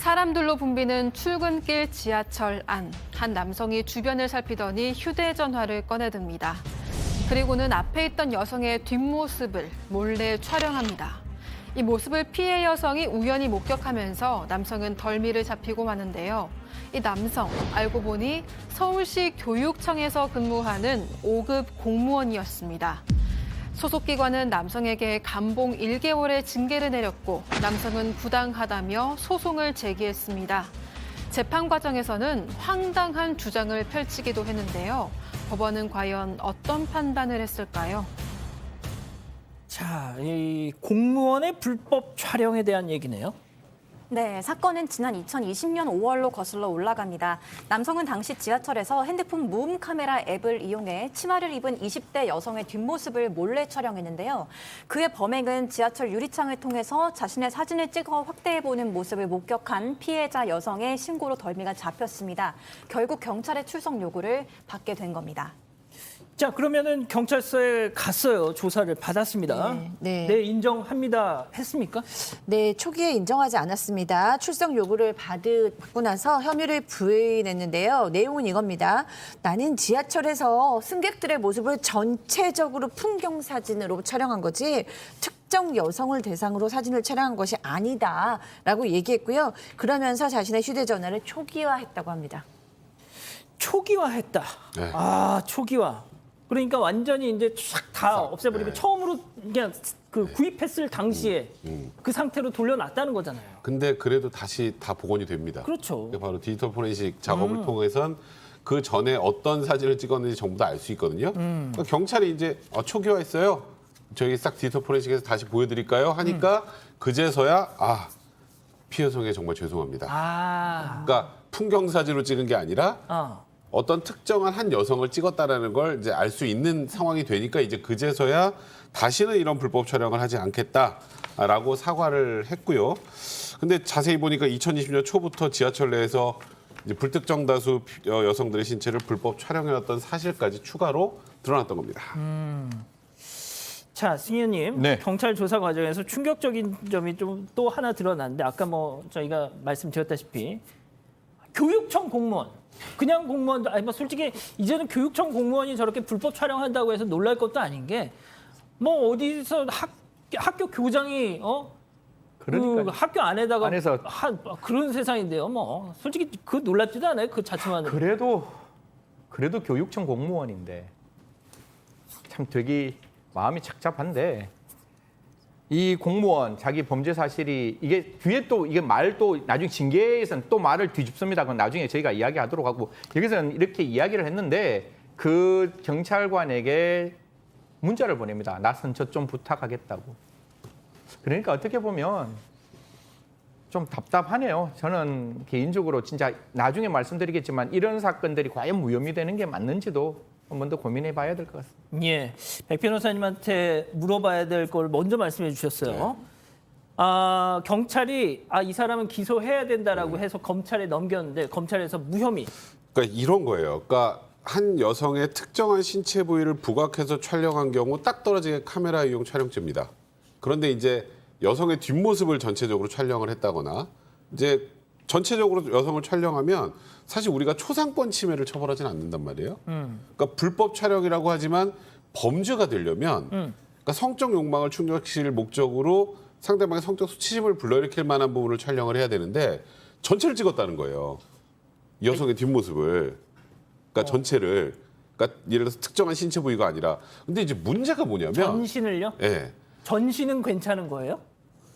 사람들로 붐비는 출근길 지하철 안. 한 남성이 주변을 살피더니 휴대전화를 꺼내듭니다. 그리고는 앞에 있던 여성의 뒷모습을 몰래 촬영합니다. 이 모습을 피해 여성이 우연히 목격하면서 남성은 덜미를 잡히고 마는데요. 이 남성, 알고 보니 서울시 교육청에서 근무하는 5급 공무원이었습니다. 소속 기관은 남성에게 감봉 1개월의 징계를 내렸고 남성은 부당하다며 소송을 제기했습니다. 재판 과정에서는 황당한 주장을 펼치기도 했는데요. 법원은 과연 어떤 판단을 했을까요? 자, 이 공무원의 불법 촬영에 대한 얘기네요. 네, 사건은 지난 2020년 5월로 거슬러 올라갑니다. 남성은 당시 지하철에서 핸드폰 무음 카메라 앱을 이용해 치마를 입은 20대 여성의 뒷모습을 몰래 촬영했는데요. 그의 범행은 지하철 유리창을 통해서 자신의 사진을 찍어 확대해보는 모습을 목격한 피해자 여성의 신고로 덜미가 잡혔습니다. 결국 경찰의 출석 요구를 받게 된 겁니다. 자, 그러면은 경찰서에 갔어요. 조사를 받았습니다. 네. 네, 인정합니다. 했습니까? 네, 초기에 인정하지 않았습니다. 출석 요구를 받고 나서 혐의를 부인했는데요. 내용은 이겁니다. 나는 지하철에서 승객들의 모습을 전체적으로 풍경 사진으로 촬영한 거지 특정 여성을 대상으로 사진을 촬영한 것이 아니다라고 얘기했고요. 그러면서 자신의 휴대전화를 초기화했다고 합니다. 초기화했다. 네. 아, 초기화. 그러니까 완전히 이제 싹 다 없애버리고 네. 처음으로 그냥 그 구입했을 당시에 그 상태로 돌려놨다는 거잖아요. 근데 그래도 다시 다 복원이 됩니다. 그렇죠. 그게 바로 디지털 포렌식 작업을 통해선 그 전에 어떤 사진을 찍었는지 전부 다 알 수 있거든요. 그러니까 경찰이 이제 초기화했어요. 저희 싹 디지털 포렌식에서 다시 보여드릴까요? 하니까 그제서야 피해 여성에게 정말 죄송합니다. 아, 그러니까 풍경 사진으로 찍은 게 아니라 어떤 특정한 한 여성을 찍었다라는 걸 이제 알 수 있는 상황이 되니까 이제 그제서야 다시는 이런 불법 촬영을 하지 않겠다라고 사과를 했고요. 근데 자세히 보니까 2020년 초부터 지하철 내에서 이제 불특정 다수 여성들의 신체를 불법 촬영해왔던 사실까지 추가로 드러났던 겁니다. 자, 승 의원님, 네. 경찰 조사 과정에서 충격적인 점이 좀 또 하나 드러났는데 아까 뭐 저희가 말씀드렸다시피 교육청 공무원, 그냥 공무원도 아니 뭐 솔직히 이제는 교육청 공무원이 저렇게 불법 촬영한다고 해서 놀랄 것도 아닌 게 뭐 어디서 학교 교장이 그 그러니까요. 학교 안에다가 안에서 그런 세상인데요. 뭐 솔직히 그 놀랍지도 않아요. 그 자체만으로. 그래도 교육청 공무원인데 참 되게 마음이 착잡한데 이 공무원 자기 범죄 사실이 이게 뒤에 또 이게 말 또 나중에 징계에서는 또 말을 뒤집습니다. 그건 나중에 저희가 이야기하도록 하고 여기서는 이렇게 이야기를 했는데 그 경찰관에게 문자를 보냅니다. 나 선처 좀 부탁하겠다고. 그러니까 어떻게 보면 좀 답답하네요. 저는 개인적으로 진짜 나중에 말씀드리겠지만 이런 사건들이 과연 무혐의 되는 게 맞는지도 한 번 더 고민해 봐야 될 것 같습니다. 예, 백 변호사님한테 물어봐야 될 걸 먼저 말씀해 주셨어요. 경찰이 이 사람은 기소해야 된다라고 해서 검찰에 넘겼는데 검찰에서 무혐의. 그러니까 이런 거예요. 그러니까 한 여성의 특정한 신체 부위를 부각해서 촬영한 경우 딱 떨어지게 카메라 이용 촬영죄입니다. 그런데 이제 여성의 뒷모습을 전체적으로 촬영을 했다거나 이제 전체적으로 여성을 촬영하면 사실 우리가 초상권 침해를 처벌하지는 않는단 말이에요. 그러니까 불법 촬영이라고 하지만 범죄가 되려면 그러니까 성적 욕망을 충족시킬 목적으로 상대방의 성적 수치심을 불러일으킬 만한 부분을 촬영을 해야 되는데 전체를 찍었다는 거예요. 이 여성의 뒷모습을. 그러니까 전체를. 그러니까 예를 들어서 특정한 신체 부위가 아니라. 근데 이제 문제가 뭐냐면 전신을요? 예. 전신은 괜찮은 거예요?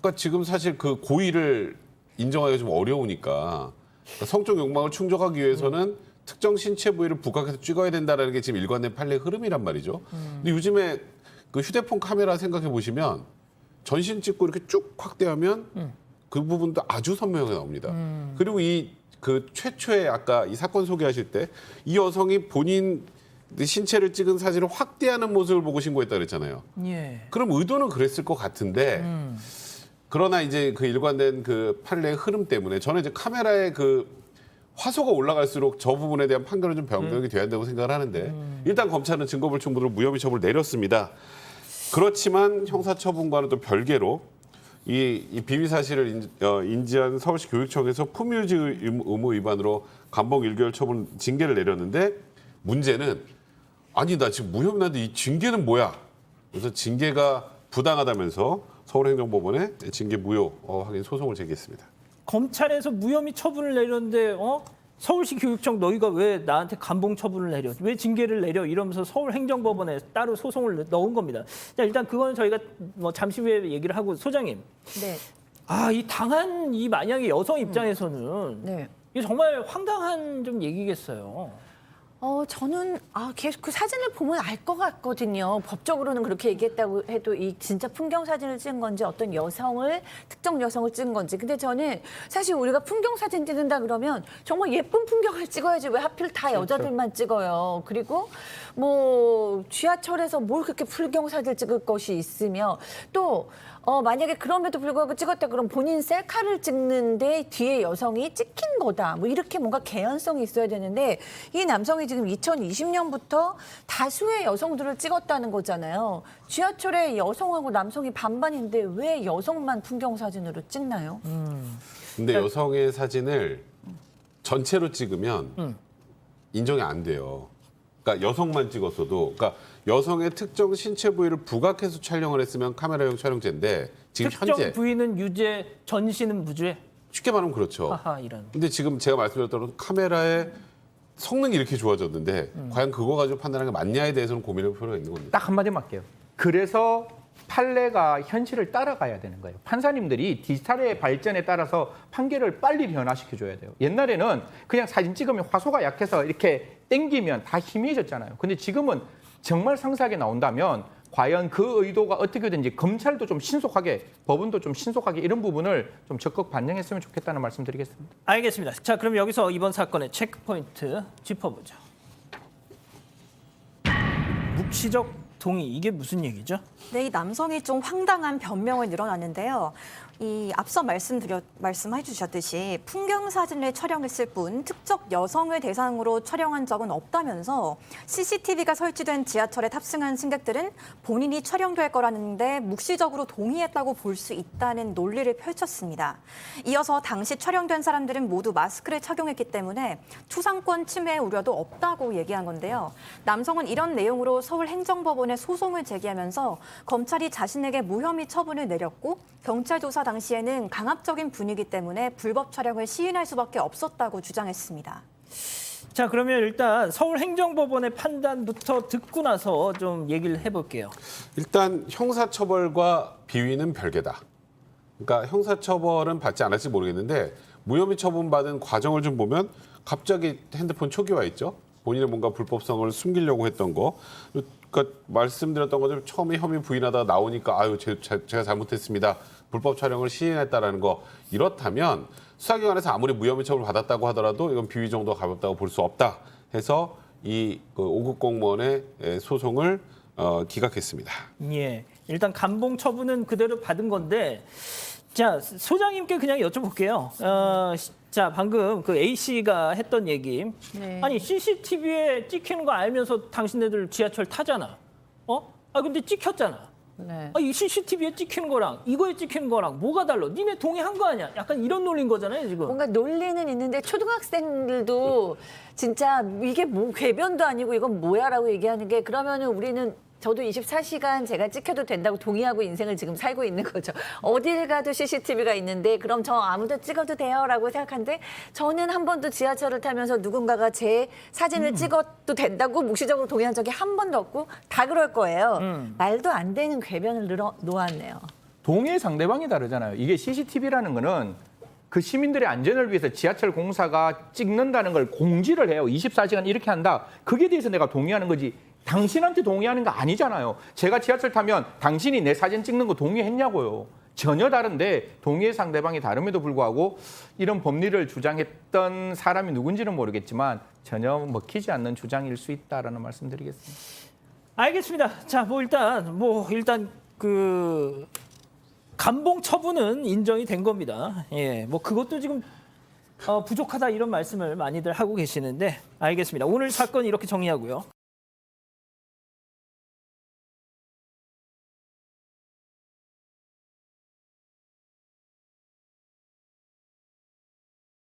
그러니까 지금 사실 그 고의를 인정하기가 좀 어려우니까 그러니까 성적 욕망을 충족하기 위해서는 특정 신체 부위를 부각해서 찍어야 된다는 게 지금 일관된 판례 흐름이란 말이죠. 근데 요즘에 그 휴대폰 카메라 생각해 보시면 전신 찍고 이렇게 쭉 확대하면 그 부분도 아주 선명하게 나옵니다. 그리고 이 그 최초의 아까 이 사건 소개하실 때 이 여성이 본인 신체를 찍은 사진을 확대하는 모습을 보고 신고했다 그랬잖아요. 예. 그럼 의도는 그랬을 것 같은데 그러나 이제 그 일관된 그 판례의 흐름 때문에 저는 이제 카메라에 그 화소가 올라갈수록 저 부분에 대한 판결은 좀 변경이 돼야 된다고 생각을 하는데 일단 검찰은 증거불충분으로 무혐의 처분을 내렸습니다. 그렇지만 형사처분과는 또 별개로 이 비위 사실을 인지한 서울시 교육청에서 품위유지 의무 위반으로 감봉 1개월 처분 징계를 내렸는데 문제는 아니 나 지금 무혐의 난데 이 징계는 뭐야? 그래서 징계가 부당하다면서 서울행정법원에 징계 무효 확인 소송을 제기했습니다. 검찰에서 무혐의 처분을 내렸는데 서울시 교육청 너희가 왜 나한테 감봉 처분을 내려? 왜 징계를 내려? 이러면서 서울행정법원에 따로 소송을 넣은 겁니다. 자, 일단 그건 저희가 뭐 잠시 후에 얘기를 하고 소장님. 네. 이 당한 이 만약에 여성 입장에서는 네. 이게 정말 황당한 좀 얘기겠어요. 저는 계속 그 사진을 보면 알 것 같거든요. 법적으로는 그렇게 얘기했다고 해도 이 진짜 풍경 사진을 찍은 건지 어떤 특정 여성을 찍은 건지. 근데 저는 사실 우리가 풍경 사진 찍는다 그러면 정말 예쁜 풍경을 찍어야지 왜 하필 다 여자들만 찍어요. 그리고 뭐 지하철에서 뭘 그렇게 풍경 사진을 찍을 것이 있으며 또 만약에 그럼에도 불구하고 찍었다 그럼 본인 셀카를 찍는데 뒤에 여성이 찍힌 거다. 뭐 이렇게 뭔가 개연성이 있어야 되는데 이 남성이 지금 2020년부터 다수의 여성들을 찍었다는 거잖아요. 지하철에 여성하고 남성이 반반인데 왜 여성만 풍경 사진으로 찍나요? 근데 여성의 사진을 전체로 찍으면 인정이 안 돼요. 그러니까 여성만 찍었어도, 그러니까 여성의 특정 신체 부위를 부각해서 촬영을 했으면 카메라용 촬영죄인데 지금 특정 현재 부위는 유죄, 전신은 무죄. 쉽게 말하면 그렇죠. 하하 이런. 근데 지금 제가 말씀드렸던 카메라의 성능이 이렇게 좋아졌는데 과연 그거 가지고 판단하는 게 맞냐에 대해서는 고민할 필요가 있는 겁니다. 딱 한마디만 할게요. 그래서 판례가 현실을 따라가야 되는 거예요. 판사님들이 디지털의 발전에 따라서 판결을 빨리 변화시켜줘야 돼요. 옛날에는 그냥 사진 찍으면 화소가 약해서 이렇게 땡기면 다 희미해졌잖아요. 근데 지금은 정말 상세하게 나온다면 과연 그 의도가 어떻게 된지 검찰도 좀 신속하게, 법원도 좀 신속하게 이런 부분을 좀 적극 반영했으면 좋겠다는 말씀드리겠습니다. 알겠습니다. 자, 그럼 여기서 이번 사건의 체크포인트 짚어보죠. 묵시적 동의, 이게 무슨 얘기죠? 네, 이 남성이 좀 황당한 변명을 늘어났는데요. 이 앞서 말씀해 주셨듯이 풍경 사진을 촬영했을 뿐 특정 여성을 대상으로 촬영한 적은 없다면서 CCTV가 설치된 지하철에 탑승한 승객들은 본인이 촬영될 거라는데 묵시적으로 동의했다고 볼 수 있다는 논리를 펼쳤습니다. 이어서 당시 촬영된 사람들은 모두 마스크를 착용했기 때문에 초상권 침해 우려도 없다고 얘기한 건데요. 남성은 이런 내용으로 서울행정법원에 소송을 제기하면서 검찰이 자신에게 무혐의 처분을 내렸고 경찰 조사 당시에는 강압적인 분위기 때문에 불법 촬영을 시인할 수밖에 없었다고 주장했습니다. 자, 그러면 일단 서울행정법원의 판단부터 듣고 나서 좀 얘기를 해볼게요. 일단 형사처벌과 비위는 별개다. 그러니까 형사처벌은 받지 않을지 모르겠는데 무혐의 처분받은 과정을 좀 보면 갑자기 핸드폰 초기화 있죠. 본인의 뭔가 불법성을 숨기려고 했던 거. 그러니까 말씀드렸던 것처럼 처음에 혐의 부인하다가 나오니까 아유 제가 잘못했습니다. 불법 촬영을 시인했다라는 거. 이렇다면 수사기관에서 아무리 무혐의 처분을 받았다고 하더라도 이건 비위 정도가 가볍다고 볼 수 없다 해서 이 5급 공무원의 소송을 기각했습니다. 예, 일단 감봉 처분은 그대로 받은 건데, 자, 소장님께 그냥 여쭤볼게요. 자, 방금 그 A 씨가 했던 얘기. 네. 아니, CCTV에 찍히는 거 알면서 당신네들 지하철 타잖아. 근데 찍혔잖아. 네. 이 CCTV에 찍히는 거랑 이거에 찍히는 거랑 뭐가 달라? 니네 동의한 거 아니야? 약간 이런 논리인 거잖아요, 지금. 뭔가 논리는 있는데 초등학생들도 진짜 이게 뭐 궤변도 아니고 이건 뭐야라고 얘기하는 게 그러면은 우리는 저도 24시간 제가 찍혀도 된다고 동의하고 인생을 지금 살고 있는 거죠. 어딜 가도 CCTV가 있는데 그럼 저 아무도 찍어도 돼요라고 생각하는데 저는 한 번도 지하철을 타면서 누군가가 제 사진을 찍어도 된다고 묵시적으로 동의한 적이 한 번도 없고 다 그럴 거예요. 말도 안 되는 궤변을 놓았네요. 동의 상대방이 다르잖아요. 이게 CCTV라는 거는 그 시민들의 안전을 위해서 지하철 공사가 찍는다는 걸 공지를 해요. 24시간 이렇게 한다. 그게 대해서 내가 동의하는 거지. 당신한테 동의하는 거 아니잖아요. 제가 지하철 타면 당신이 내 사진 찍는 거 동의했냐고요. 전혀 다른데 동의의 상대방이 다름에도 불구하고 이런 법리를 주장했던 사람이 누군지는 모르겠지만 전혀 먹히지 않는 주장일 수 있다라는 말씀드리겠습니다. 알겠습니다. 자, 일단 그 감봉 처분은 인정이 된 겁니다. 예, 뭐 그것도 지금 부족하다 이런 말씀을 많이들 하고 계시는데 알겠습니다. 오늘 사건 이렇게 정리하고요.